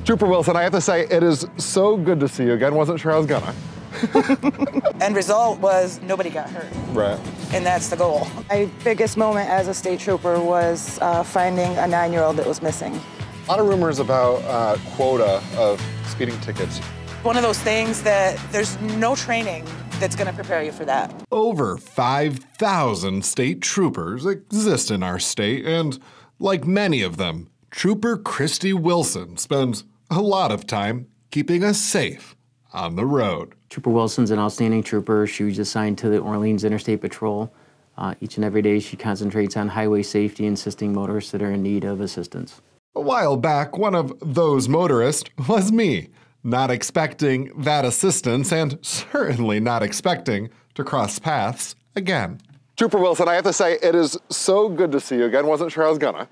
Trooper Wilson, I have to say, it is so good to see you again. Wasn't sure I was gonna. End result was nobody got hurt. Right. And that's the goal. My biggest moment as a state trooper was finding a 9-year-old that was missing. A lot of rumors about quota of speeding tickets. One of those things that there's no training that's going to prepare you for that. Over 5,000 state troopers exist in our state, and like many of them, Trooper Kristy Wilson spends a lot of time keeping us safe on the road. Trooper Wilson's an outstanding trooper. She was assigned to the Orleans Interstate Patrol. Each and every day she concentrates on highway safety and assisting motorists that are in need of assistance. A while back, one of those motorists was me, not expecting that assistance and certainly not expecting to cross paths again. Trooper Wilson, I have to say, it is so good to see you again. Wasn't sure I was gonna.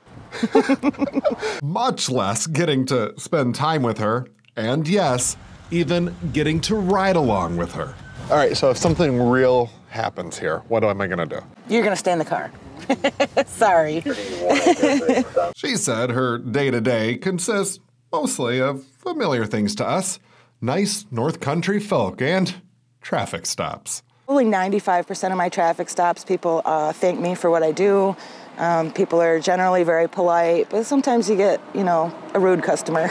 Much less getting to spend time with her, and yes, even getting to ride along with her. All right, so if something real happens here, what am I gonna do? You're going to stay in the car. Sorry. She said her day-to-day consists mostly of familiar things to us, nice North Country folk and traffic stops. Only 95% of my traffic stops, people thank me for what I do. People are generally very polite, but sometimes you get, a rude customer.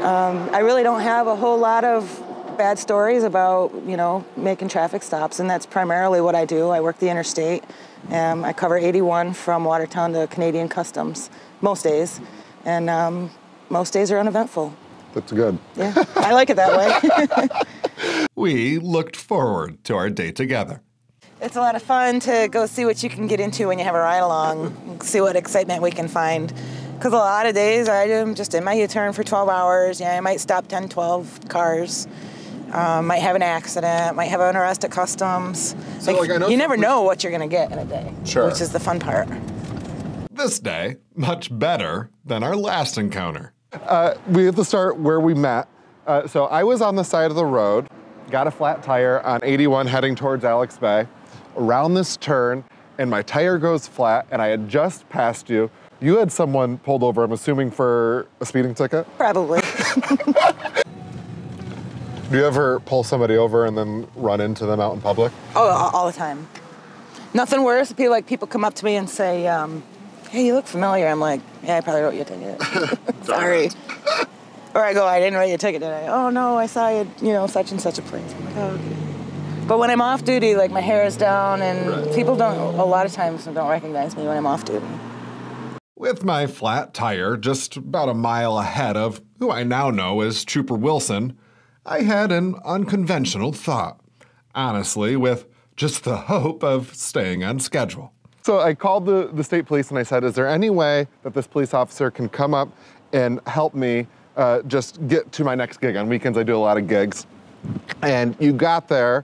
I really don't have a whole lot of bad stories about, making traffic stops, and that's primarily what I do. I work the interstate. I cover 81 from Watertown to Canadian Customs most days, and most days are uneventful. That's good. Yeah, I like it that way. We looked forward to our day together. It's a lot of fun to go see what you can get into when you have a ride along, see what excitement we can find. Because a lot of days I'm just in my U-turn for 12 hours. I might stop 10, 12 cars. Might have an accident, might have an arrest at customs. So, you never know what you're going to get in a day, Sure. Which is the fun part. This day, much better than our last encounter. We have to start where we met. So I was on the side of the road, got a flat tire on 81 heading towards Alex Bay, around this turn, and my tire goes flat, and I had just passed you. You had someone pulled over, I'm assuming for a speeding ticket? Probably. Do you ever pull somebody over and then run into them out in public? Oh, all the time. Nothing worse. People come up to me and say, hey, you look familiar. I'm like, yeah, I probably wrote you a ticket. Sorry. Or I go, I didn't write you a ticket, did I? Oh, no, I saw you, such and such a place. I'm like, oh, okay. But when I'm off duty, my hair is down, and people a lot of times don't recognize me when I'm off duty. With my flat tire just about a mile ahead of who I now know as Trooper Wilson, I had an unconventional thought, honestly, with just the hope of staying on schedule. So I called the state police and I said, is there any way that this police officer can come up and help me just get to my next gig? On weekends I do a lot of gigs. And you got there,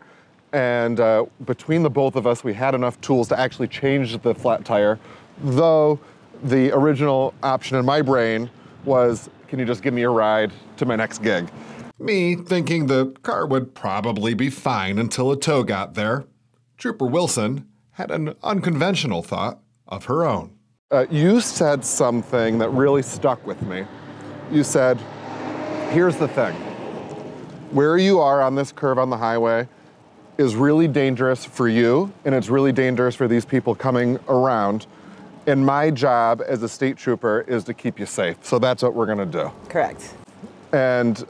and between the both of us, we had enough tools to actually change the flat tire, though the original option in my brain was, can you just give me a ride to my next gig? Me thinking the car would probably be fine until a tow got there, Trooper Wilson had an unconventional thought of her own. You said something that really stuck with me. You said, here's the thing. Where you are on this curve on the highway is really dangerous for you, and it's really dangerous for these people coming around. And my job as a state trooper is to keep you safe. So that's what we're gonna do. Correct. And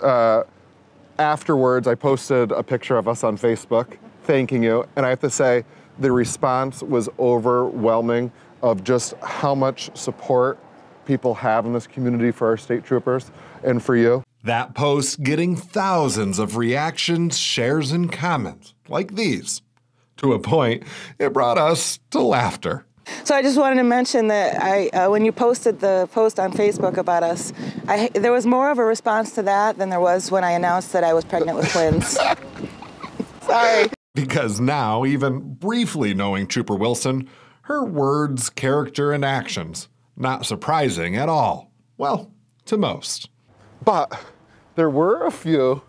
afterwards, I posted a picture of us on Facebook, thanking you. And I have to say, the response was overwhelming of just how much support people have in this community for our state troopers and for you. That post getting thousands of reactions, shares, and comments like these. To a point, it brought us to laughter. So I just wanted to mention that when you posted the post on Facebook about us, there was more of a response to that than there was when I announced that I was pregnant with twins. Sorry. Because now, even briefly knowing Trooper Wilson, her words, character, and actions, not surprising at all. Well, to most. But there were a few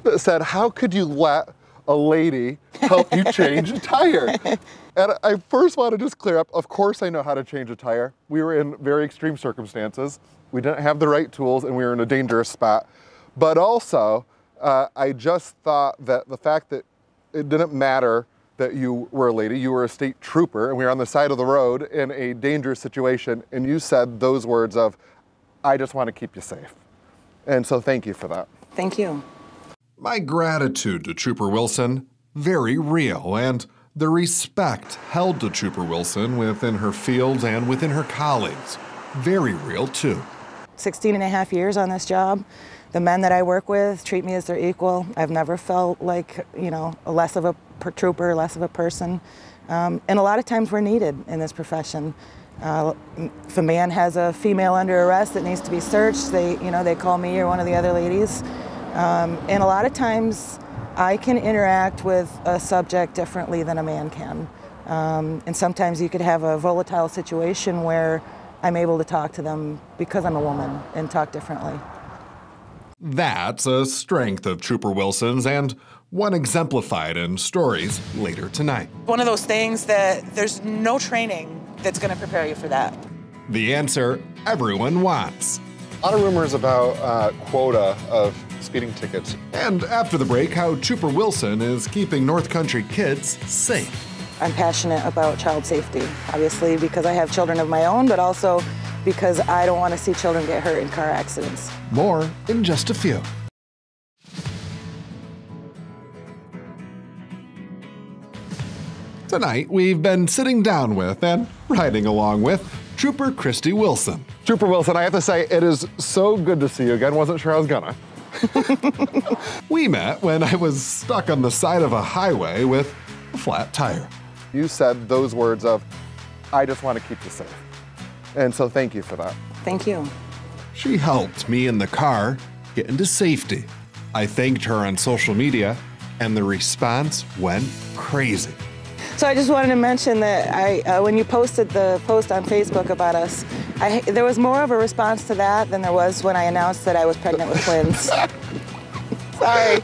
that said, how could you let a lady help you change a tire. And I first want to just clear up, of course I know how to change a tire. We were in very extreme circumstances. We didn't have the right tools and we were in a dangerous spot. But also, I just thought that the fact that it didn't matter that you were a lady, you were a state trooper, and we were on the side of the road in a dangerous situation, and you said those words of, I just want to keep you safe. And so thank you for that. Thank you. My gratitude to Trooper Wilson, very real, and the respect held to Trooper Wilson within her field and within her colleagues, very real too. 16 and a half years on this job. The men that I work with treat me as their equal. I've never felt like, less of a trooper, less of a person. And a lot of times we're needed in this profession. If a man has a female under arrest that needs to be searched, they call me or one of the other ladies. And a lot of times I can interact with a subject differently than a man can. And sometimes you could have a volatile situation where I'm able to talk to them because I'm a woman and talk differently. That's a strength of Trooper Wilson's and one exemplified in stories later tonight. One of those things that there's no training that's going to prepare you for that. The answer everyone wants. A lot of rumors about quota of speeding tickets. And after the break, how Trooper Wilson is keeping North Country kids safe. I'm passionate about child safety, obviously because I have children of my own, but also because I don't want to see children get hurt in car accidents. More in just a few. Tonight, we've been sitting down with and riding along with Trooper Kristy Wilson. Trooper Wilson, I have to say, it is so good to see you again. Wasn't sure I was gonna. We met when I was stuck on the side of a highway with a flat tire. You said those words of, I just want to keep you safe. And so thank you for that. Thank you. She helped me in the car get into safety. I thanked her on social media, and the response went crazy. So I just wanted to mention that when you posted the post on Facebook about us, there was more of a response to that than there was when I announced that I was pregnant with twins. Sorry.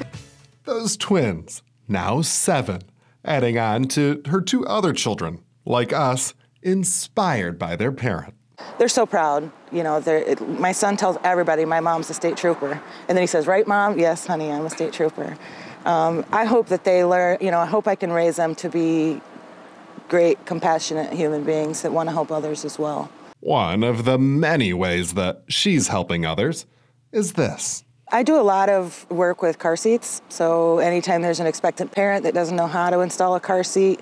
Those twins, now 7, adding on to her 2 other children, like us, inspired by their parent. They're so proud. My son tells everybody my mom's a state trooper. And then he says, right, Mom? Yes, honey, I'm a state trooper. I hope that they learn, I hope I can raise them to be great, compassionate human beings that want to help others as well. One of the many ways that she's helping others is this. I do a lot of work with car seats. So anytime there's an expectant parent that doesn't know how to install a car seat,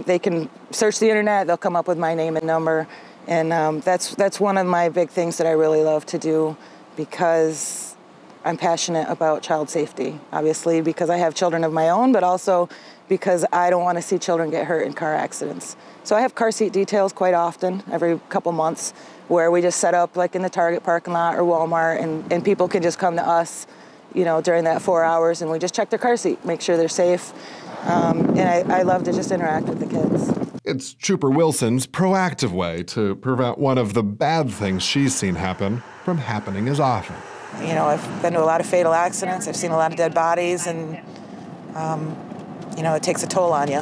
they can search the internet, they'll come up with my name and number. And that's one of my big things that I really love to do because I'm passionate about child safety, obviously, because I have children of my own, but also because I don't want to see children get hurt in car accidents. So I have car seat details quite often, every couple months, where we just set up like in the Target parking lot or Walmart, and people can just come to us, during that 4 hours, and we just check their car seat, make sure they're safe. And I love to just interact with the kids. It's Trooper Wilson's proactive way to prevent one of the bad things she's seen happen from happening as often. I've been to a lot of fatal accidents. I've seen a lot of dead bodies, and, it takes a toll on you.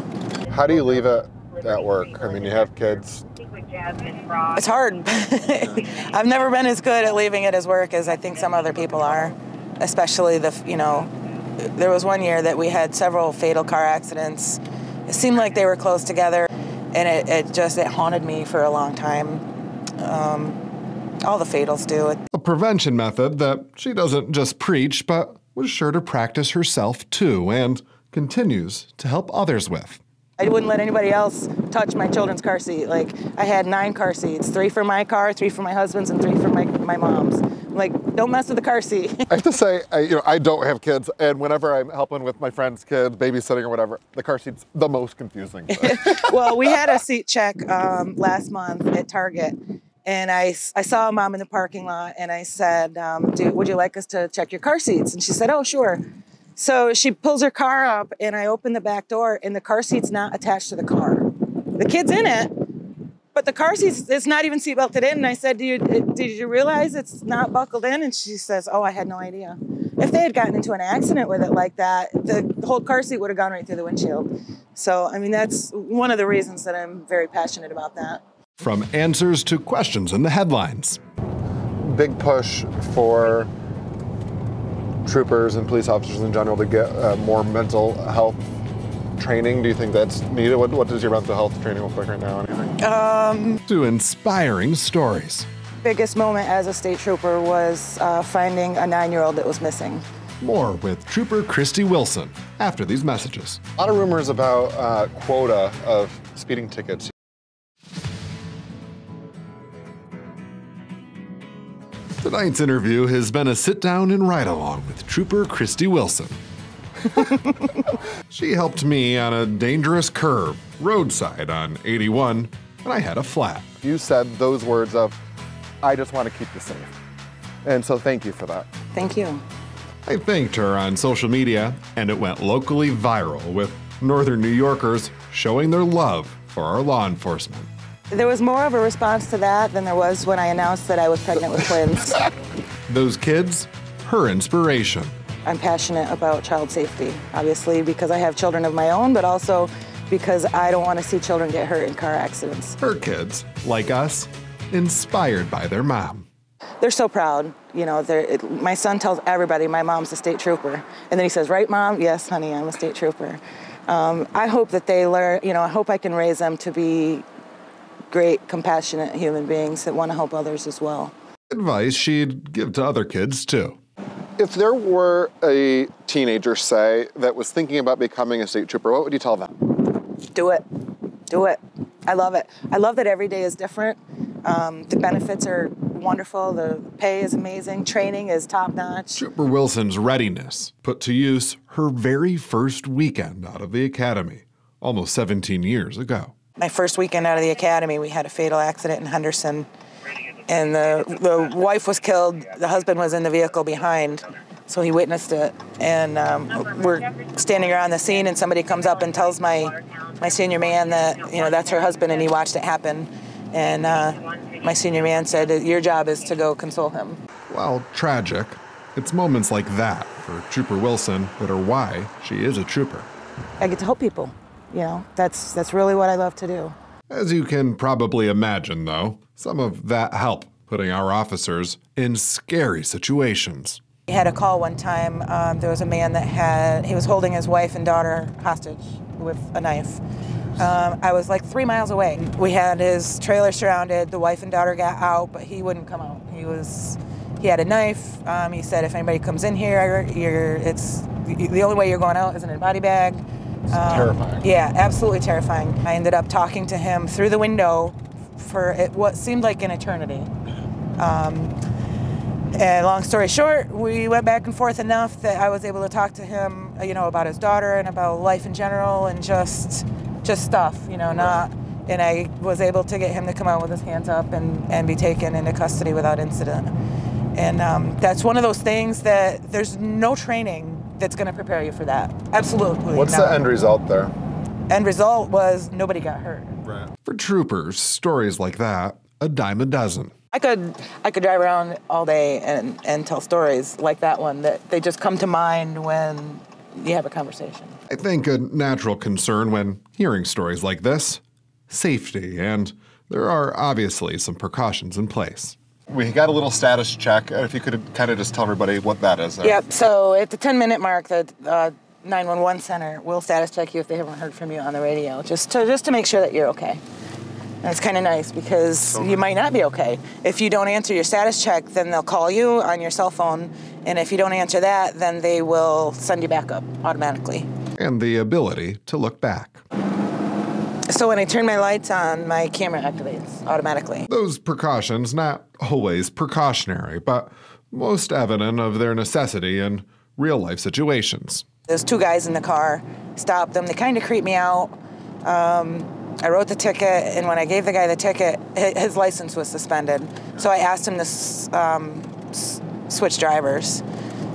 How do you leave it at work? I mean, you have kids. It's hard. I've never been as good at leaving it as work as I think some other people are, especially there was one year that we had several fatal car accidents. It seemed like they were close together, and it haunted me for a long time. All the fatals do. A prevention method that she doesn't just preach, but was sure to practice herself too, and continues to help others with. I wouldn't let anybody else touch my children's car seat. Like, I had 9 car seats, 3 for my car, 3 for my husband's, and 3 for my mom's. I'm like, don't mess with the car seat. I have to say, I don't have kids, and whenever I'm helping with my friends' kids, babysitting or whatever, the car seat's the most confusing. Well, we had a seat check last month at Target, and I saw a mom in the parking lot, and I said, would you like us to check your car seats? And she said, oh, sure. So she pulls her car up, and I open the back door, and the car seat's not attached to the car. The kid's in it, but the car seat is not even seat belted in. And I said, did you realize it's not buckled in? And she says, oh, I had no idea. if they had gotten into an accident with it like that, the whole car seat would have gone right through the windshield. So, I mean, that's one of the reasons that I'm very passionate about that. From answers to questions in the headlines. Big push for troopers and police officers in general to get more mental health training. Do you think that's needed? What does your mental health training look like right now? Anything? To inspiring stories. Biggest moment as a state trooper was finding a 9-year-old that was missing. More with Trooper Kristy Wilson after these messages. A lot of rumors about quota of speeding tickets. Tonight's interview has been a sit-down and ride-along with Trooper Kristy Wilson. She helped me on a dangerous curve, roadside on 81, and I had a flat. You said those words of, I just want to keep you safe. And so thank you for that. Thank you. I thanked her on social media, and it went locally viral with Northern New Yorkers showing their love for our law enforcement. There was more of a response to that than there was when I announced that I was pregnant with twins. Those kids, her inspiration. I'm passionate about child safety, obviously, because I have children of my own, but also because I don't want to see children get hurt in car accidents. Her kids, like us, inspired by their mom. They're so proud. You know, my son tells everybody my mom's a state trooper. And then he says, right, Mom? Yes, honey, I'm a state trooper. I hope that they learn, you know, I hope I can raise them to be great, compassionate human beings that want to help others as well. Advice she'd give to other kids, too. If there were a teenager, say, that was thinking about becoming a state trooper, what would you tell them? Do it. Do it. I love it. I love that every day is different. The benefits are wonderful. The pay is amazing. Training is top-notch. Trooper Wilson's readiness put to use her very first weekend out of the academy, almost 17 years ago. My first weekend out of the academy, we had a fatal accident in Henderson, and the wife was killed. The husband was in the vehicle behind, so he witnessed it. And we're standing around the scene, and somebody comes up and tells my senior man that, you know, that's her husband, and he watched it happen. And my senior man said, your job is to go console him. While tragic, it's moments like that for Trooper Wilson that are why she is a trooper. I get to help people. You know, that's really what I love to do. As you can probably imagine, though, some of that help putting our officers in scary situations. We had a call one time. There was a man that he was holding his wife and daughter hostage with a knife. I was like 3 miles away. We had his trailer surrounded. The wife and daughter got out, but he wouldn't come out. He had a knife. He said, if anybody comes in here, the only way you're going out is in a body bag. It's terrifying. Yeah, absolutely terrifying. I ended up talking to him through the window for what seemed like an eternity. And long story short, we went back and forth enough that I was able to talk to him, you know, about his daughter and about life in general and just stuff, you know, and I was able to get him to come out with his hands up and be taken into custody without incident. And that's one of those things that there's no training that's going to prepare you for that. Absolutely. What's the end result there? End result was nobody got hurt. Right. For troopers, stories like that, a dime a dozen. I could drive around all day and tell stories like that one that they just come to mind when you have a conversation. I think a natural concern when hearing stories like this, safety, and there are obviously some precautions in place. We got a little status check. If you could kind of just tell everybody what that is. Yep, so at the 10-minute mark, the 911 center will status check you if they haven't heard from you on the radio, just to make sure that you're okay. And it's kind of nice because you might not be okay. If you don't answer your status check, then they'll call you on your cell phone, and if you don't answer that, then they will send you back up automatically. And the ability to look back. So when I turn my lights on, my camera activates automatically. Those precautions, not always precautionary, but most evident of their necessity in real-life situations. There's 2 guys in the car, stopped them, they kind of creeped me out. I wrote the ticket, and when I gave the guy the ticket, his license was suspended. So I asked him to switch drivers.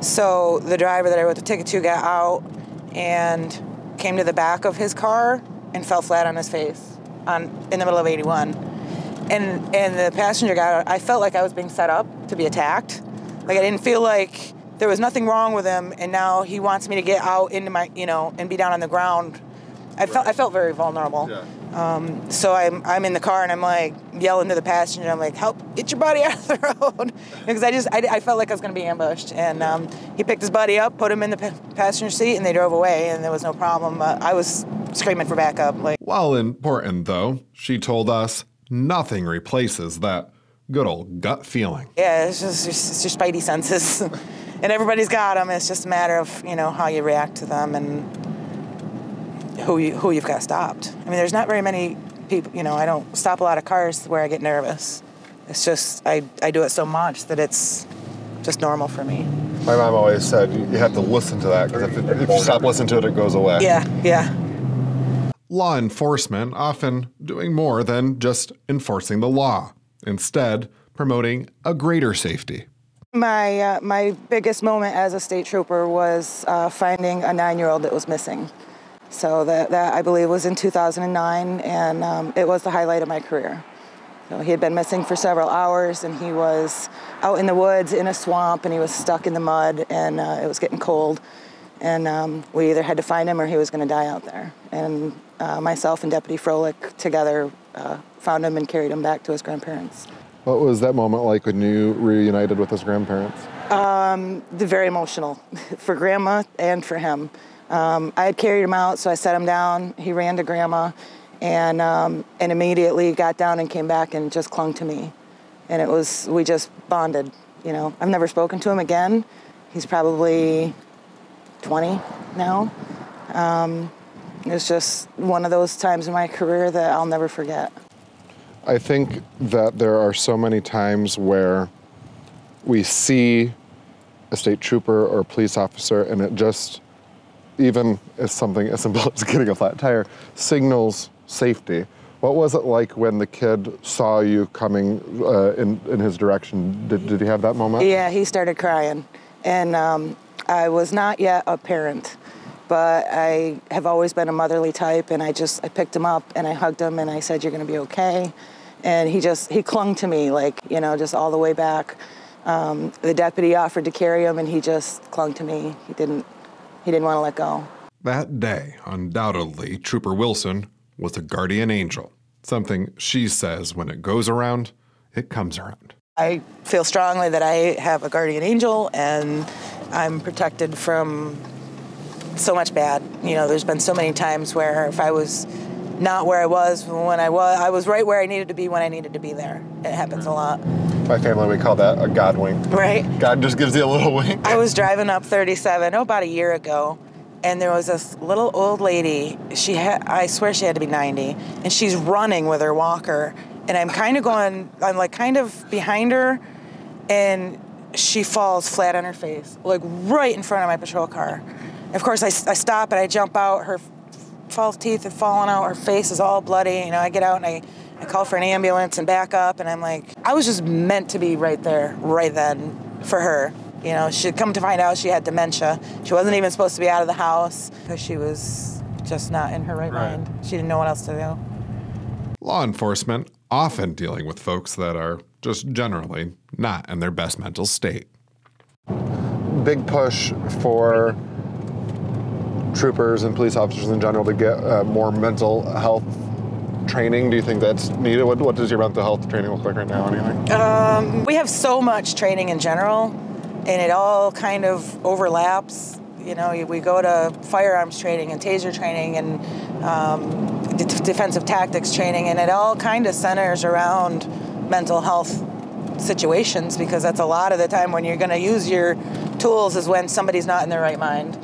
So the driver that I wrote the ticket to got out and came to the back of his car and fell flat on his face in the middle of 81. And the passenger got out. I felt like I was being set up to be attacked. Like I didn't feel like there was nothing wrong with him, and now he wants me to get out into my, and be down on the ground. I felt very vulnerable. Yeah. So I'm in the car and I'm like yelling to the passenger. I'm like, help, get your buddy out of the road. Because I felt like I was going to be ambushed. And he picked his buddy up, put him in the passenger seat, and they drove away, and there was no problem. I was screaming for backup. While important, though, she told us nothing replaces that good old gut feeling. Yeah, it's your spidey senses. And everybody's got them. It's just a matter of, how you react to them and who you've got stopped. I mean, there's not very many people, I don't stop a lot of cars where I get nervous. It's just, I do it so much that it's just normal for me. My mom always said you have to listen to that, because if you stop listening to it, it goes away. Yeah. Law enforcement often doing more than just enforcing the law, instead promoting a greater safety. My biggest moment as a state trooper was finding a 9-year-old that was missing. So that I believe was in 2009, and it was the highlight of my career. So he had been missing for several hours, and he was out in the woods in a swamp, and he was stuck in the mud, and it was getting cold. And we either had to find him or he was going to die out there. And myself and Deputy Froelich together found him and carried him back to his grandparents. What was that moment like when you reunited with his grandparents? Very emotional for Grandma and for him. I had carried him out, so I set him down. He ran to Grandma, and immediately got down and came back and just clung to me. And we just bonded. I've never spoken to him again. He's probably 20 now. It was just one of those times in my career that I'll never forget. I think that there are so many times where we see a state trooper or a police officer, and it just, even as something as simple as getting a flat tire, signals safety. What was it like when the kid saw you coming in his direction? Did he have that moment? Yeah, he started crying. And I was not yet a parent, but I have always been a motherly type, and I picked him up and I hugged him and I said, "You're gonna be okay." And he clung to me, just all the way back. The deputy offered to carry him, and he just clung to me. He didn't want to let go. That day, undoubtedly, Trooper Wilson was a guardian angel. Something she says when it goes around, it comes around. I feel strongly that I have a guardian angel, and I'm protected from so much bad. There's been so many times where if I was not where I was when I was right where I needed to be when I needed to be there. It happens a lot. My family, we call that a God wink. Right. God just gives you a little wink. I was driving up 37, about a year ago, and there was this little old lady. I swear she had to be 90, and she's running with her walker. And I'm kind of behind her, and she falls flat on her face, right in front of my patrol car. And of course, I stop and I jump out. Her false teeth have fallen out. Her face is all bloody. I get out and I call for an ambulance and back up, and I'm like, I was just meant to be right there, right then, for her. She'd come to find out she had dementia. She wasn't even supposed to be out of the house because she was just not in her right mind. She didn't know what else to do. Law enforcement often dealing with folks that are just generally not in their best mental state. Big push for troopers and police officers in general to get more mental health training. Do you think that's needed? What does your mental health training look like right now, anyway? We have so much training in general, and it all kind of overlaps. We go to firearms training and taser training and defensive tactics training, and it all kind of centers around mental health situations, because that's a lot of the time when you're going to use your tools is when somebody's not in their right mind.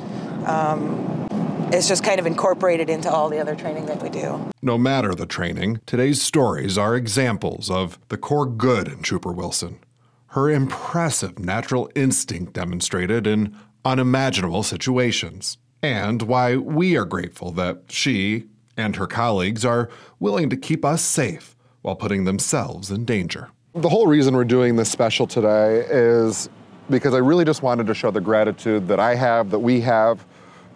It's just kind of incorporated into all the other training that we do. No matter the training, today's stories are examples of the core good in Trooper Wilson. Her impressive natural instinct demonstrated in unimaginable situations, and why we are grateful that she and her colleagues are willing to keep us safe while putting themselves in danger. The whole reason we're doing this special today is because I really just wanted to show the gratitude that we have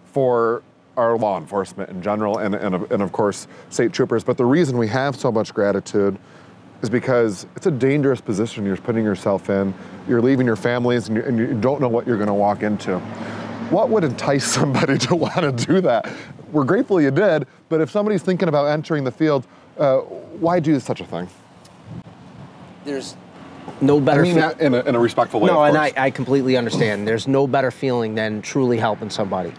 for our law enforcement in general and of course state troopers. But the reason we have so much gratitude is because it's a dangerous position you're putting yourself in. You're leaving your families and you don't know what you're gonna walk into. What would entice somebody to wanna do that? We're grateful you did, but if somebody's thinking about entering the field, why do such a thing? There's no better. I mean that in a respectful way. No, of and course. I completely understand. There's no better feeling than truly helping somebody,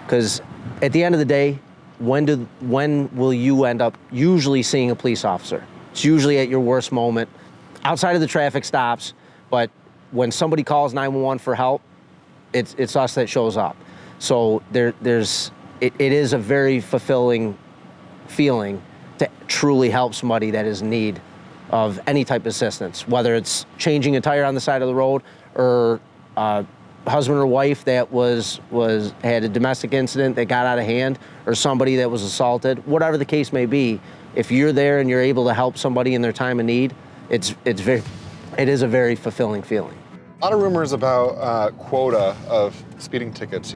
because at the end of the day, when will you end up usually seeing a police officer? It's usually at your worst moment, outside of the traffic stops. But when somebody calls 911 for help, it's us that shows up. So it is a very fulfilling feeling to truly help somebody that is in need of any type of assistance, whether it's changing a tire on the side of the road, or a husband or wife that had a domestic incident that got out of hand, or somebody that was assaulted, whatever the case may be. If you're there and you're able to help somebody in their time of need, it is a very fulfilling feeling. A lot of rumors about quota of speeding tickets.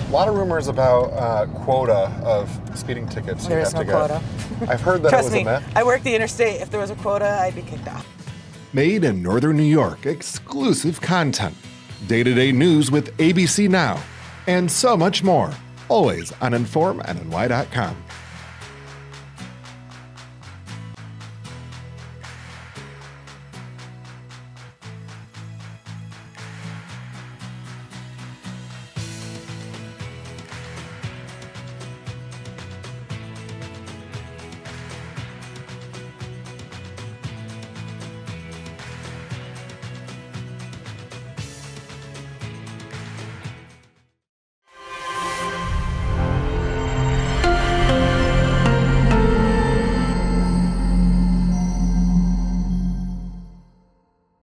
A lot of rumors about quota of speeding tickets. There is no quota. I've heard that Trust it was me, a myth. I work the interstate. If there was a quota, I'd be kicked off. Made in Northern New York, exclusive content, day-to-day news with ABC Now, and so much more. Always on InformNNY.com.